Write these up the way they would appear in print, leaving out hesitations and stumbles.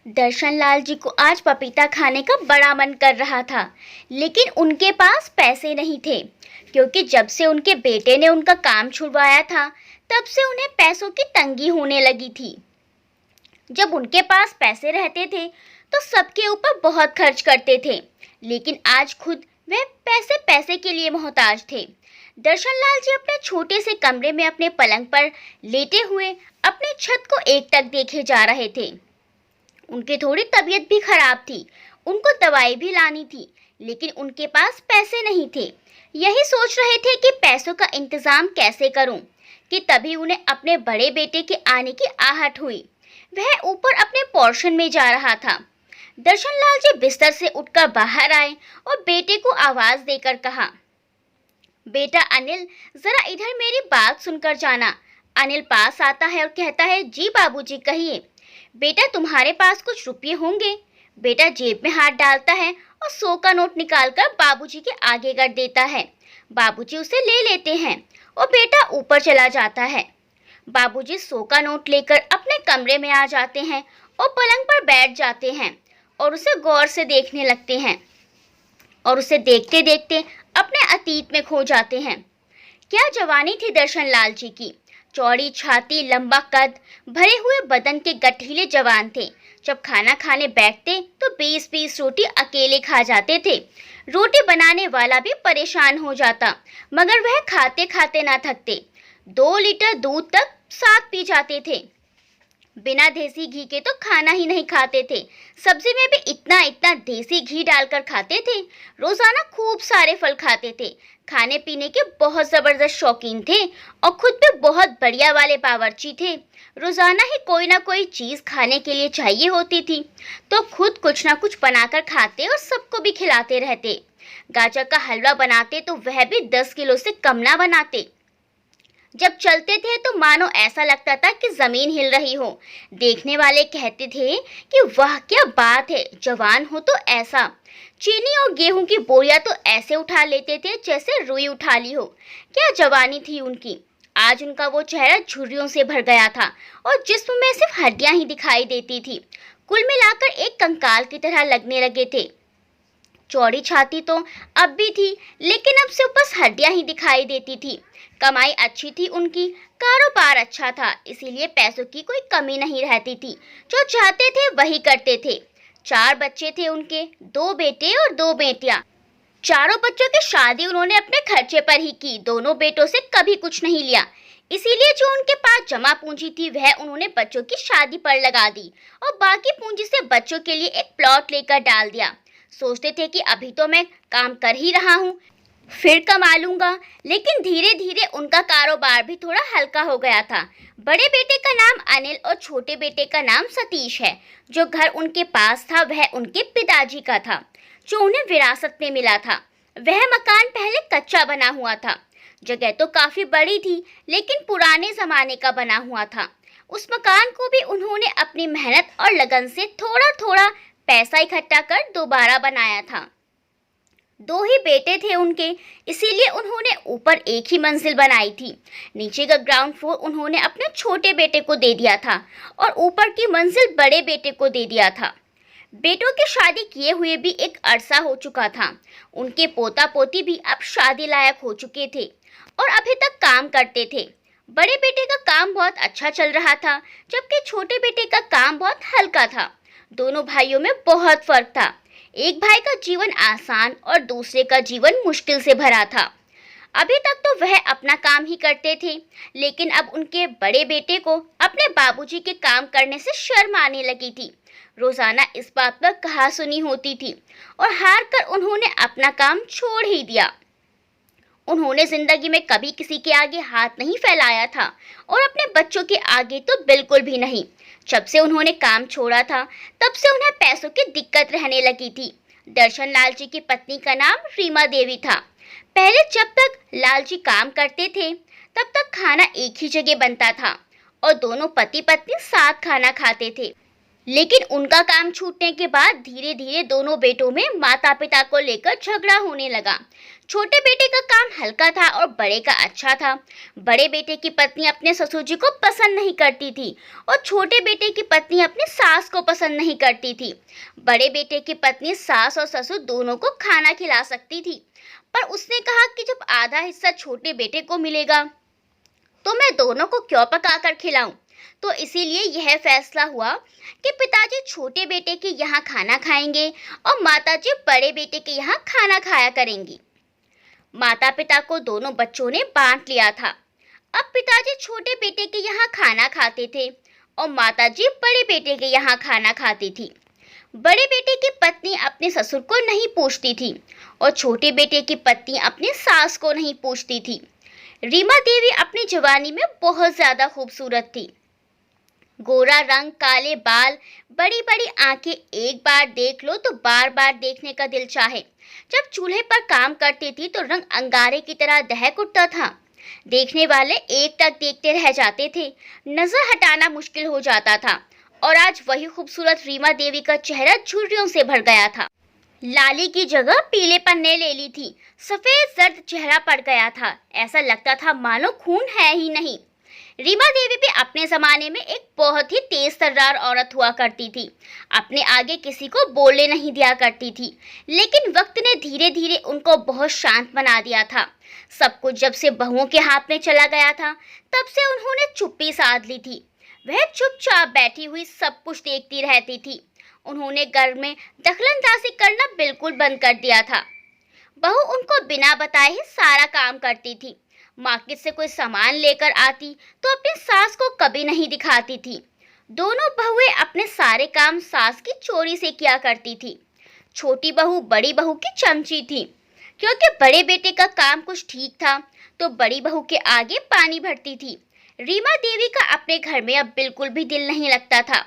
दर्शन लाल जी को आज पपीता खाने का बड़ा मन कर रहा था, लेकिन उनके पास पैसे नहीं थे, क्योंकि जब से उनके बेटे ने उनका काम छुड़वाया था, तब से उन्हें पैसों की तंगी होने लगी थी। जब उनके पास पैसे रहते थे, तो सबके ऊपर बहुत खर्च करते थे, लेकिन आज खुद वे पैसे पैसे के लिए मोहताज थे। दर्शन लाल जी अपने छोटे से कमरे में अपने पलंग पर लेटे हुए अपनी छत को एकटक देखे जा रहे थे। उनकी थोड़ी तबीयत भी खराब थी, उनको दवाई भी लानी थी, लेकिन उनके पास पैसे नहीं थे। यही सोच रहे थे कि पैसों का इंतजाम कैसे करूं, कि तभी उन्हें अपने बड़े बेटे के आने की आहट हुई। वह ऊपर अपने पोर्शन में जा रहा था। दर्शन लाल जी बिस्तर से उठकर बाहर आए और बेटे को आवाज देकर कहा, बेटा अनिल, जरा इधर मेरी बात सुनकर जाना। अनिल पास आता है और कहता है, जी बाबूजी कहिए। बेटा तुम्हारे पास कुछ रुपये होंगे? बेटा जेब में हाथ डालता है और 100 का नोट निकालकर बाबूजी के आगे कर देता है। बाबूजी उसे ले लेते हैं और बेटा ऊपर चला जाता है। बाबूजी 100 का नोट लेकर अपने कमरे में आ जाते हैं और पलंग पर बैठ जाते हैं और उसे गौर से देखने लगते हैं और उसे देखते देखते अपने अतीत में खो जाते हैं। क्या जवानी थी दर्शन लाल जी की। चौड़ी छाती, लंबा कद, भरे हुए बदन के गठीले जवान थे। जब खाना खाने बैठते तो 20-20 रोटी अकेले खा जाते थे। रोटी बनाने वाला भी परेशान हो जाता, मगर वह खाते खाते ना थकते। 2 लीटर दूध तक साथ पी जाते थे। बिना देसी घी के तो खाना ही नहीं खाते थे। सब्जी में भी इतना इतना देसी घी डालकर खाते थे। रोजाना खूब सारे फल खाते थे। खाने पीने के बहुत जबरदस्त शौकीन थे और खुद पे बहुत बढ़िया वाले बावर्ची थे। रोजाना ही कोई ना कोई चीज खाने के लिए चाहिए होती थी, तो खुद कुछ ना कुछ बनाकर खाते और सबको भी खिलाते रहते। गाजर का हलवा बनाते तो वह भी 10 किलो से कम ना बनाते। जब चलते थे तो मानो ऐसा लगता था कि जमीन हिल रही हो। देखने वाले कहते थे कि वाह क्या बात है, जवान हो तो ऐसा। चीनी और गेहूं की बोरियां तो ऐसे उठा लेते थे जैसे रुई उठा ली हो। क्या जवानी थी उनकी। आज उनका वो चेहरा झुर्रियों से भर गया था और जिस्म में सिर्फ हड्डियां ही दिखाई देती थी। कुल मिलाकर एक कंकाल की तरह लगने लगे थे। चौड़ी छाती तो अब भी थी, लेकिन अब सिर्फ बस हड्डियां ही दिखाई देती थी। कमाई अच्छी थी उनकी, कारोबार अच्छा था, इसीलिए पैसों की कोई कमी नहीं रहती थी। जो चाहते थे वही करते थे। 4 बच्चे थे उनके, 2 बेटे और 2 बेटियां। चारों बच्चों की शादी उन्होंने अपने खर्चे पर ही की। दोनों बेटों से कभी कुछ नहीं लिया, इसीलिए जो उनके पास जमा पूंजी थी वह उन्होंने बच्चों की शादी पर लगा दी और बाकी पूंजी से बच्चों के लिए एक प्लॉट लेकर डाल दिया। सोचते थे कि अभी तो मैं काम कर ही रहा हूँ, फिर कमा लूंगा, लेकिन धीरे धीरे उनका कारोबार भी थोड़ा हल्का हो गया था। बड़े बेटे का नाम अनिल और छोटे बेटे का नाम सतीश है। जो घर उनके पास था वह उनके पिताजी का था, जो उन्हें विरासत में मिला था। वह मकान पहले कच्चा बना हुआ था। जगह तो काफी बड़ी थी, लेकिन पुराने जमाने का बना हुआ था। उस मकान को भी उन्होंने अपनी मेहनत और लगन से थोड़ा थोड़ा पैसा इकट्ठा कर दोबारा बनाया था। 2 ही बेटे थे उनके, इसीलिए उन्होंने ऊपर एक ही मंजिल बनाई थी। नीचे का ग्राउंड फ्लोर उन्होंने अपने छोटे बेटे को दे दिया था और ऊपर की मंजिल बड़े बेटे को दे दिया था। बेटों की शादी किए हुए भी एक अरसा हो चुका था। उनके पोता पोती भी अब शादी लायक हो चुके थे और अभी तक काम करते थे। बड़े बेटे का काम बहुत अच्छा चल रहा था, जबकि छोटे बेटे का काम बहुत हल्का था। दोनों भाइयों में बहुत फर्क था। एक भाई का जीवन आसान और दूसरे का जीवन मुश्किल से भरा था। अभी तक तो वह अपना काम ही करते थे, लेकिन अब उनके बड़े बेटे को अपने बाबूजी के काम करने से शर्म आने लगी थी। रोजाना इस बात पर कहा सुनी होती थी और हार कर उन्होंने अपना काम छोड़ ही दिया। उन्होंने जिंदगी में कभी किसी के आगे हाथ नहीं फैलाया था और अपने बच्चों के आगे तो बिल्कुल भी नहीं। जब से उन्होंने काम छोड़ा था, तब से उन्हें पैसों की दिक्कत रहने लगी थी। दर्शन लाल जी की पत्नी का नाम रीमा देवी था। पहले जब तक लाल जी काम करते थे, तब तक खाना एक ही जगह बनता था और दोनों पति पत्नी साथ खाना खाते थे। लेकिन उनका काम छूटने के बाद धीरे धीरे दोनों बेटों में माता पिता को लेकर झगड़ा होने लगा। छोटे बेटे का काम हल्का था और बड़े का अच्छा था। बड़े बेटे की पत्नी अपने ससुर जी को पसंद नहीं करती थी और छोटे बेटे की पत्नी अपनी सास को पसंद नहीं करती थी। बड़े बेटे की पत्नी सास और ससुर दोनों को खाना खिला सकती थी, पर उसने कहा कि जब आधा हिस्सा छोटे बेटे को मिलेगा तो मैं दोनों को क्यों पकाकर खिलाऊं। तो इसीलिए यह फैसला हुआ कि पिताजी छोटे बेटे के यहाँ खाना खाएंगे और माताजी बड़े बेटे के यहाँ खाना खाया करेंगी। माता पिता को दोनों बच्चों ने बांट लिया था। अब पिताजी छोटे बेटे के यहाँ खाना खाते थे और माताजी बड़े बेटे के यहाँ खाना खाती थी। बड़े बेटे की पत्नी अपने ससुर को नहीं पूछती थी और छोटे बेटे की पत्नी अपनी सास को नहीं पूछती थी। रीमा देवी अपनी जवानी में बहुत ज्यादा खूबसूरत थी। गोरा रंग, काले बाल, बड़ी बड़ी आंखें, एक बार देख लो तो बार बार देखने का दिल चाहे। जब चूल्हे पर काम करती थी तो रंग अंगारे की तरह दहक उठता था। देखने वाले एक टक देखते रह जाते थे, नजर हटाना मुश्किल हो जाता था। और आज वही खूबसूरत रीमा देवी का चेहरा झुर्रियों से भर गया था। लाली की जगह पीलेपन ने ले ली थी। सफेद जर्द चेहरा पड़ गया था, ऐसा लगता था मानो खून है ही नहीं। रीमा देवी भी अपने जमाने में एक बहुत ही तेज तर्रार औरत हुआ करती थी। अपने आगे किसी को बोलने नहीं दिया करती थी, लेकिन वक्त ने धीरे धीरे उनको बहुत शांत बना दिया था। सब कुछ जब से बहुओं के हाथ में चला गया था, तब से उन्होंने चुप्पी साध ली थी। वह चुपचाप बैठी हुई सब कुछ देखती रहती थी। उन्होंने घर में दखलंदाजी करना बिल्कुल बंद कर दिया था। बहू उनको बिना बताए ही सारा काम करती थी। मार्केट से कोई सामान लेकर आती तो अपनी सास को कभी नहीं दिखाती थी। दोनों बहुएं अपने सारे काम सास की चोरी से किया करती थी। छोटी बहू बड़ी बहू की चमची थी। क्योंकि बड़े बेटे का काम कुछ ठीक था तो बड़ी बहू के आगे पानी भरती थी। रीमा देवी का अपने घर में अब बिल्कुल भी दिल नहीं लगता था।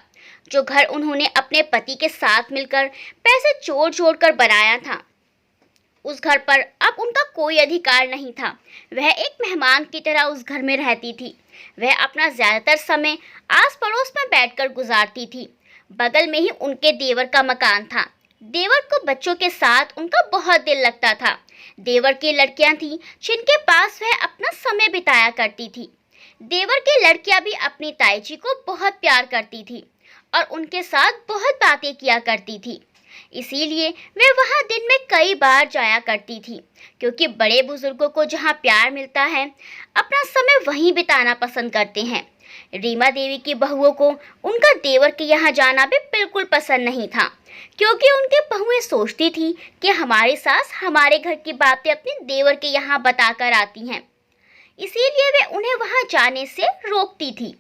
जो घर उन्होंने अपने पति के साथ मिलकर पैसे जोड़ जोड़ कर बनाया था, उस घर पर अब उनका कोई अधिकार नहीं था। वह एक मेहमान की तरह उस घर में रहती थी। वह अपना ज्यादातर समय आस पड़ोस में बैठकर गुजारती थी। बगल में ही उनके देवर का मकान था। देवर को बच्चों के साथ उनका बहुत दिल लगता था। देवर की लड़कियां थीं जिनके पास वह अपना समय बिताया करती थी। देवर की लड़कियां भी अपनी ताई जी को बहुत प्यार करती थी और उनके साथ बहुत बातें किया करती थी। इसीलिए वे वहां दिन में कई बार जाया करती थी, क्योंकि बड़े बुजुर्गों को जहां प्यार मिलता है, अपना समय वहीं बिताना पसंद करते हैं। रीमा देवी की बहुओं को उनका देवर के यहाँ जाना भी बिल्कुल पसंद नहीं था, क्योंकि उनकी बहुएं सोचती थी कि हमारी सास हमारे घर की बातें अपने देवर के यहाँ बताकर आती हैं। इसीलिए वे उन्हें वहां जाने से रोकती थी।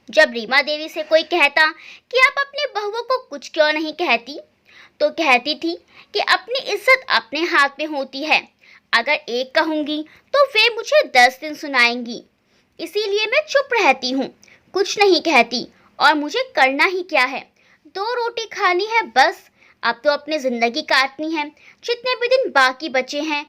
जब रीमा देवी से कोई कहता कि आप अपने बहुओं को कुछ क्यों नहीं कहती, तो कहती थी कि अपनी इज्जत अपने हाथ में होती है। अगर एक कहूँगी तो वे मुझे 10 दिन सुनाएंगी। इसीलिए मैं चुप रहती हूँ, कुछ नहीं कहती। और मुझे करना ही क्या है, 2 रोटी खानी है बस। अब तो अपनी जिंदगी काटनी है। जितने भी दिन बाकी बचे हैं।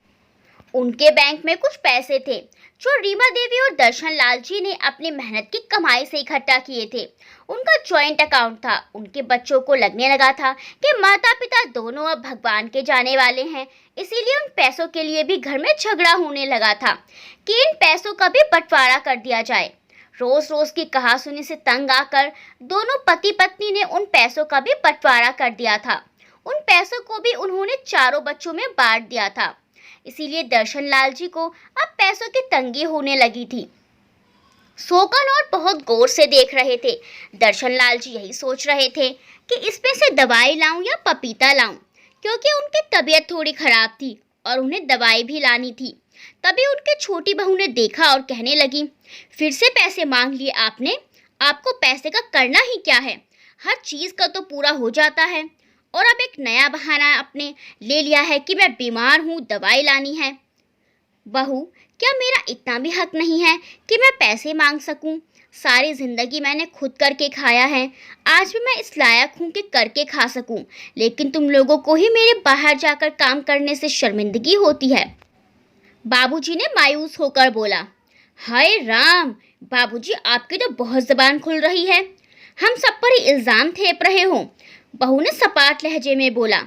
उनके बैंक में कुछ पैसे थे जो रीमा देवी और दर्शन लाल जी ने अपनी मेहनत की कमाई से इकट्ठा किए थे। उनका जॉइंट अकाउंट था। उनके बच्चों को लगने लगा था कि माता पिता दोनों अब भगवान के जाने वाले हैं। इसीलिए उन पैसों के लिए भी घर में झगड़ा होने लगा था कि इन पैसों का भी बंटवारा कर दिया जाए। रोज रोज की कहासुनी से तंग आकर दोनों पति पत्नी ने उन पैसों का भी बंटवारा कर दिया था। उन पैसों को भी उन्होंने चारों बच्चों में बांट दिया था। इसीलिए दर्शन लाल जी को अब पैसों की तंगी होने लगी थी। शोकन और बहुत गौर से देख रहे थे। दर्शन लाल जी यही सोच रहे थे कि इसमें से दवाई लाऊं या पपीता लाऊं, क्योंकि उनकी तबीयत थोड़ी खराब थी और उन्हें दवाई भी लानी थी। तभी उनकी छोटी बहू ने देखा और कहने लगी, फिर से पैसे मांग लिए आपने? आपको पैसे का करना ही क्या है? हर चीज का तो पूरा हो जाता है और अब एक नया बहाना आपने ले लिया है कि मैं बीमार हूँ, दवाई लानी है। बहू, क्या मेरा इतना भी हक नहीं है कि मैं पैसे मांग सकूं? सारी जिंदगी मैंने खुद करके खाया है, आज भी मैं इस लायक हूँ कि करके खा सकूं, लेकिन तुम लोगों को ही मेरे बाहर जाकर काम करने से शर्मिंदगी होती है। बाबूजी ने मायूस होकर बोला। हाय राम, बाबूजी आपकी तो बहुत ज़बान खुल रही है। हम सब पर ही इल्जाम थेप रहे हो। बहू ने सपाट लहजे में बोला।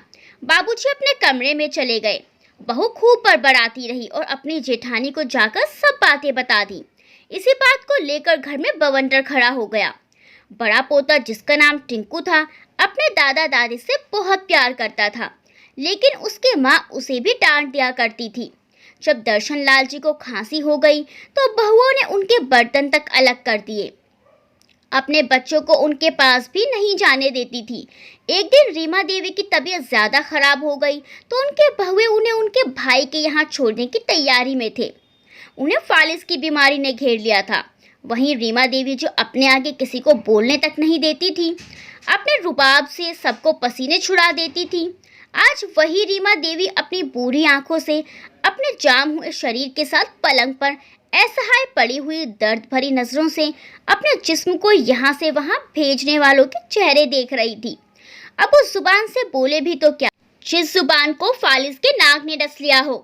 बाबूजी अपने कमरे में चले गए। बहू खूब बड़बड़ाती रही और अपनी जेठानी को जाकर सब बातें बता दी। इसी बात को लेकर घर में बवंडर खड़ा हो गया। बड़ा पोता, जिसका नाम टिंकू था, अपने दादा दादी से बहुत प्यार करता था, लेकिन उसकी माँ उसे भी डांट दिया करती थी। जब दर्शन लाल जी को खांसी हो गई तो बहुओं ने उनके बर्तन तक अलग कर दिए। अपने बच्चों को उनके पास भी नहीं जाने देती थी। एक दिन रीमा देवी की तबीयत ज़्यादा खराब हो गई तो उनके बहुए उन्हें उनके भाई के यहाँ छोड़ने की तैयारी में थे। उन्हें फालिस की बीमारी ने घेर लिया था। वहीं रीमा देवी, जो अपने आगे किसी को बोलने तक नहीं देती थी, अपने रुबाब से सबको पसीने छुड़ा देती थी, आज वही रीमा देवी अपनी बूढ़ी आंखों से अपने जाम हुए शरीर के साथ पलंग पर असहाय पड़ी हुई दर्द भरी नजरों से अपने जिस्म को यहाँ से वहाँ भेजने वालों के चेहरे देख रही थी। अब उस जुबान से बोले भी तो क्या, जिस जुबान को फालिस के नाग ने डस लिया हो।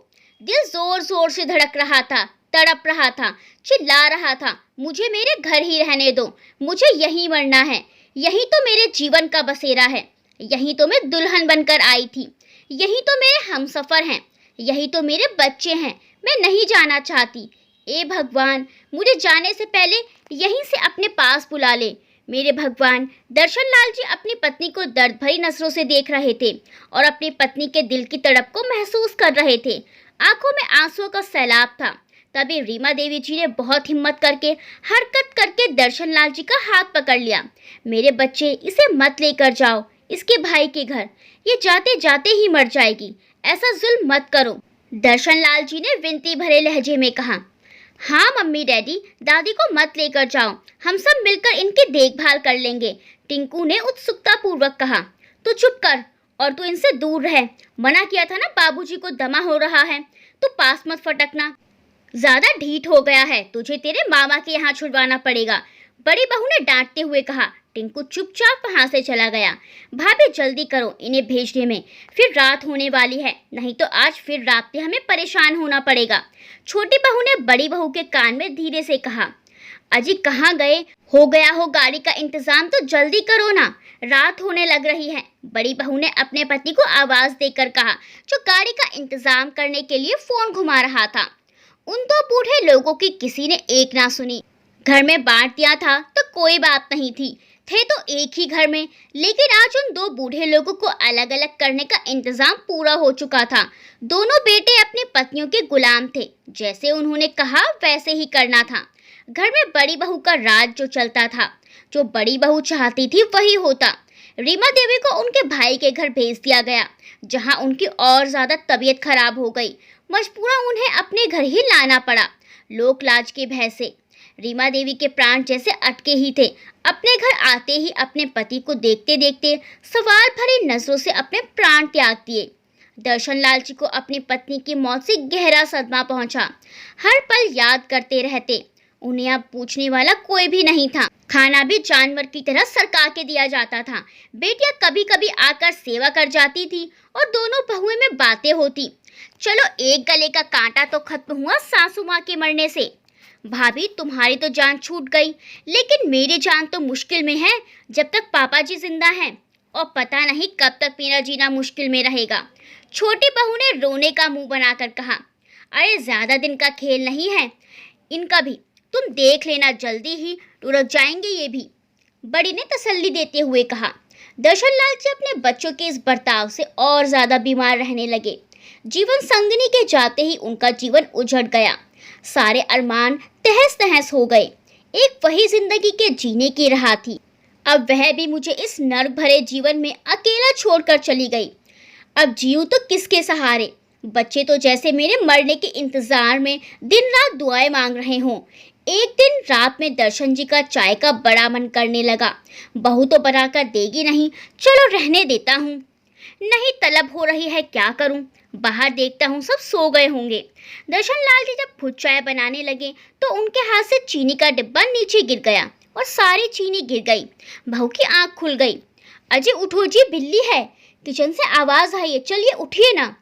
दिल जोर जोर से धड़क रहा था, तड़प रहा था, चिल्ला रहा था, मुझे मेरे घर ही रहने दो, मुझे यहीं मरना है, यही तो मेरे जीवन का बसेरा है, यहीं तो मैं दुल्हन बनकर आई थी, यही तो मेरे हमसफर हैं, यही तो मेरे बच्चे हैं, मैं नहीं जाना चाहती। ए भगवान, मुझे जाने से पहले यहीं से अपने पास बुला ले। मेरे भगवान। दर्शन लाल जी अपनी पत्नी को दर्द भरी नजरों से देख रहे थे और अपनी पत्नी के दिल की तड़प को महसूस कर रहे थे। आंखों में आंसुओं का सैलाब था। तभी रीमा देवी जी ने बहुत हिम्मत करके हरकत करके दर्शन लाल जी का हाथ पकड़ लिया। मेरे बच्चे, इसे मत लेकर जाओ इसके भाई के घर, ये जाते जाते ही मर जाएगी, ऐसा जुल्म मत करो। दर्शन लाल जी ने विनती भरे लहजे में कहा। हाँ मम्मी डैडी, दादी को मत लेकर जाओ, हम सब मिलकर इनकी देखभाल कर लेंगे, टिंकू ने उत्सुकता पूर्वक कहा। तू चुप कर और तू इनसे दूर रह, मना किया था ना, बाबूजी को दमा हो रहा है, तू पास मत फटकना, ज्यादा ढीठ हो गया है, तुझे तेरे मामा के यहाँ छुड़वाना पड़ेगा, बड़ी बहू ने डांटते हुए कहा। टिंकू चुपचाप वहां से चला गया। भाभी जल्दी करो इन्हें भेजने में, फिर रात होने वाली है, नहीं तो आज फिर रात में हमें परेशान होना पड़ेगा। छोटी बहू ने बड़ी बहू के कान में धीरे से कहा। अजी कहाँ गए? हो गया हो गाड़ी का इंतजाम तो जल्दी करो ना, रात होने लग रही है, बड़ी बहू ने अपने पति को आवाज देकर कहा, जो गाड़ी का इंतजाम करने के लिए फोन घुमा रहा था। उन दो बूढ़े लोगों की किसी ने एक ना सुनी। घर में बांट दिया था तो कोई बात नहीं थी, थे तो एक ही घर में, लेकिन आज उन दो बूढ़े लोगों को अलग अलग करने का इंतजाम पूरा हो चुका था। दोनों बेटे अपनी पत्नियों के गुलाम थे, जैसे उन्होंने कहा वैसे ही करना था। घर में बड़ी बहू का राज जो चलता था, जो बड़ी बहू चाहती थी वही होता। रीमा देवी को उनके भाई के घर भेज दिया गया, जहां उनकी और ज्यादा तबीयत खराब हो गई। मजबूरन उन्हें अपने घर ही लाना पड़ा, लोक लाज के भय से। रीमा देवी के प्राण जैसे अटके ही थे। अपने घर आते ही अपने पति को देखते देखते सवाल भरी नजरों से अपने प्राण त्याग दिए। दर्शन लाल जी को अपनी पत्नी की मौत से गहरा सदमा पहुंचा। हर पल याद करते रहते। उन्हें अब पूछने वाला कोई भी नहीं था। खाना भी जानवर की तरह सरका के दिया जाता था। बेटियां कभी कभी आकर सेवा कर जाती थी और दोनों बहुओं में बातें होती। चलो एक गले का कांटा तो खत्म हुआ सासू माँ के मरने से। भाभी तुम्हारी तो जान छूट गई, लेकिन मेरी जान तो मुश्किल में है जब तक पापा जी जिंदा हैं, और पता नहीं कब तक मेरा जीना मुश्किल में रहेगा। छोटी बहू ने रोने का मुंह बनाकर कहा। अरे ज्यादा दिन का खेल नहीं है इनका भी, तुम देख लेना, जल्दी ही लुढ़क जाएंगे ये भी, बड़ी ने तसल्ली देते हुए कहा। दर्शन लाल जी अपने बच्चों के इस बर्ताव से और ज्यादा बीमार रहने लगे। जीवन संगनी के जाते ही उनका जीवन उजड़ गया। सारे अरमान तहस नहस हो गए। एक वही जिंदगी के जीने की राह थी, अब वह भी मुझे इस नर्क भरे जीवन में अकेला छोड़कर चली गई। अब जीऊं तो किसके सहारे? बच्चे तो जैसे मेरे मरने के इंतजार में दिन रात दुआएं मांग रहे हों। एक दिन रात में दर्शन जी का चाय का बड़ा मन करने लगा। बहू तो बनाकर देगी नहीं, चलो रहने देता हूँ। नहीं तलब हो रही है, क्या करूं? बाहर देखता हूँ सब सो गए होंगे। दर्शन लाल जी जब खुद चाय बनाने लगे तो उनके हाथ से चीनी का डिब्बा नीचे गिर गया और सारी चीनी गिर गई। बहू की आंख खुल गई। अजय उठो जी, बिल्ली है, किचन से आवाज आई है, चलिए उठिए ना।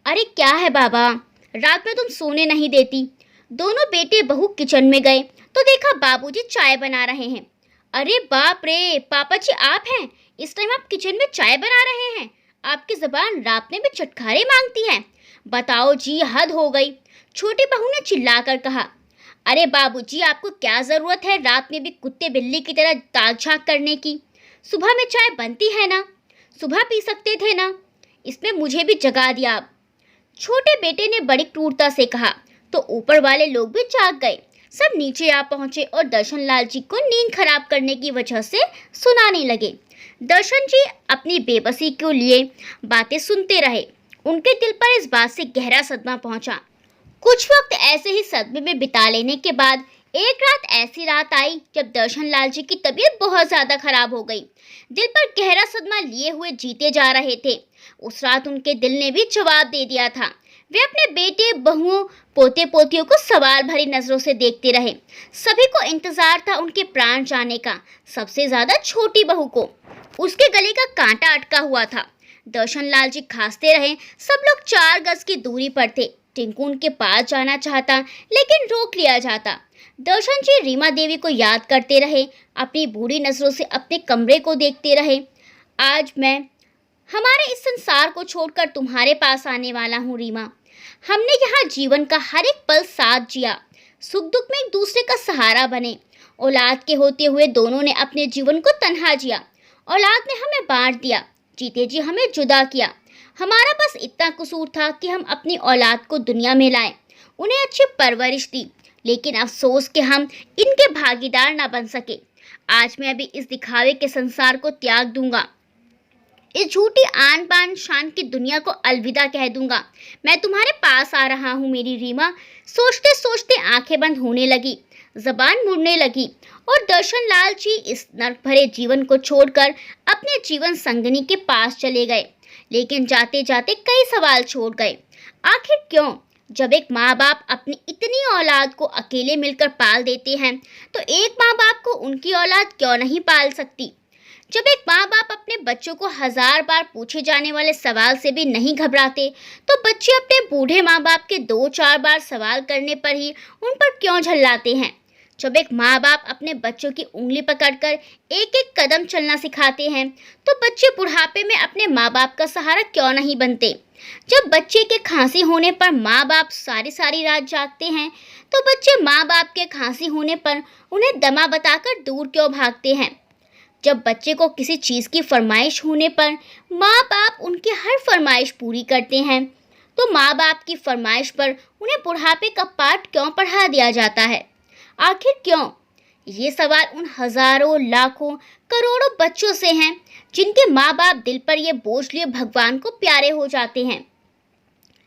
अरे क्या है बाबा, रात में तुम सोने नहीं देती। दोनों बेटे बहू किचन में गए तो देखा बाबूजी चाय बना रहे हैं। अरे बाप रे, पापा जी आप हैं? इस टाइम आप किचन में चाय बना रहे हैं? आपकी ज़बान रात में भी चटखारे मांगती है। बताओ जी, हद हो गई। छोटी बहू ने चिल्लाकर कहा। अरे बाबूजी, आपको क्या ज़रूरत है रात में भी कुत्ते बिल्ली की तरह ताक झांक करने की? सुबह में चाय बनती है ना, सुबह पी सकते थे ना। इसमें मुझे भी जगा दिया आप। छोटे बेटे ने बड़ी क्रूरता से कहा। तो ऊपर वाले लोग भी जाग गए। सब नीचे आ पहुंचे और दर्शन लाल जी को नींद खराब करने की वजह से सुनाने लगे। दर्शन जी अपनी बेबसी के लिए बातें सुनते रहे। उनके दिल पर इस बात से गहरा सदमा पहुंचा। कुछ वक्त ऐसे ही सदमे में बिता लेने के बाद एक रात ऐसी रात आई जब दर्शन लाल जी की तबीयत बहुत ज्यादा खराब हो गई। दिल पर गहरा सदमा लिए हुए जीते जा रहे थे। उस रात उनके दिल ने भी जवाब दे दिया था। वे अपने बेटे, बहुओं, पोते पोतियों को सवाल भरी नजरों से देखते रहे। सभी को इंतजार था उनके प्राण जाने का, सबसे ज्यादा छोटी बहू को। उसके गले का कांटा अटका हुआ था। दर्शन लाल जी खांसते रहे। सब लोग 4 गज की दूरी पर थे। टिंकू उनके पास जाना चाहता, लेकिन रोक लिया जाता। दर्शन जी रीमा देवी को याद करते रहे, अपनी बूढ़ी नजरों से अपने कमरे को देखते रहे। आज मैं हमारे इस संसार को छोड़कर तुम्हारे पास आने वाला हूँ रीमा। हमने यहाँ जीवन का हर एक पल साथ जिया, सुख दुख में एक दूसरे का सहारा बने। औलाद के होते हुए दोनों ने अपने जीवन को तन्हा जिया। औलाद ने हमें बांट दिया, जीते जी हमें जुदा किया। हमारा बस इतना कसूर था कि हम अपनी औलाद को दुनिया में लाएं, उन्हें अच्छी परवरिश दी, लेकिन अफसोस कि हम इनके भागीदार ना बन सके। आज मैं अभी इस दिखावे के संसार को त्याग दूंगा, इस झूठी आन बान शान की दुनिया को अलविदा कह दूंगा। मैं तुम्हारे पास आ रहा हूँ मेरी रीमा। सोचते सोचते आंखें बंद होने लगी, जबान मुड़ने लगी और दर्शन लाल जी इस नर्क भरे जीवन को छोड़कर अपने जीवन संगनी के पास चले गए। लेकिन जाते जाते कई सवाल छोड़ गए। आखिर क्यों? जब एक माँ बाप अपनी इतनी औलाद को अकेले मिलकर पाल देते हैं, तो एक माँ बाप को उनकी औलाद क्यों नहीं पाल सकती? जब एक माँ बाप अपने बच्चों को 1000 बार पूछे जाने वाले सवाल से भी नहीं घबराते, तो बच्चे अपने बूढ़े माँ बाप के 2-4 बार सवाल करने पर ही उन पर क्यों झल्लाते हैं? जब एक माँ बाप अपने बच्चों की उंगली पकड़कर एक एक कदम चलना सिखाते हैं, तो बच्चे बुढ़ापे में अपने माँ बाप का सहारा क्यों नहीं बनते? जब बच्चे के खांसी होने पर माँ बाप सारी सारी रात जागते हैं, तो बच्चे माँ बाप के खांसी होने पर उन्हें दमा बताकर दूर क्यों भागते हैं? जब बच्चे को किसी चीज़ की फरमाइश होने पर माँ बाप उनकी हर फरमाइश पूरी करते हैं, तो माँ बाप की फरमाइश पर उन्हें बुढ़ापे का पाठ क्यों पढ़ा दिया जाता है? आखिर क्यों? ये सवाल उन हजारों, लाखों, करोड़ों बच्चों से हैं जिनके माँ बाप दिल पर ये बोझ लिए भगवान को प्यारे हो जाते हैं,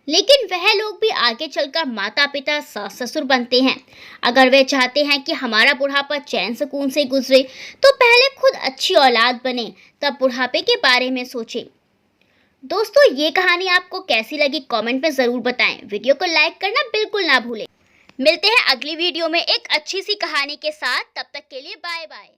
लेकिन वह लोग भी आगे चलकर माता पिता, सास ससुर बनते हैं। अगर वे चाहते हैं कि हमारा बुढ़ापा चैन सुकून से गुजरे, तो पहले खुद अच्छी औलाद बने, तब बुढ़ापे के बारे में सोचें। दोस्तों, ये कहानी आपको कैसी लगी कमेंट में ज़रूर बताएं। वीडियो को लाइक करना बिल्कुल ना भूलें। मिलते हैं अगली वीडियो में एक अच्छी सी कहानी के साथ। तब तक के लिए बाय बाय।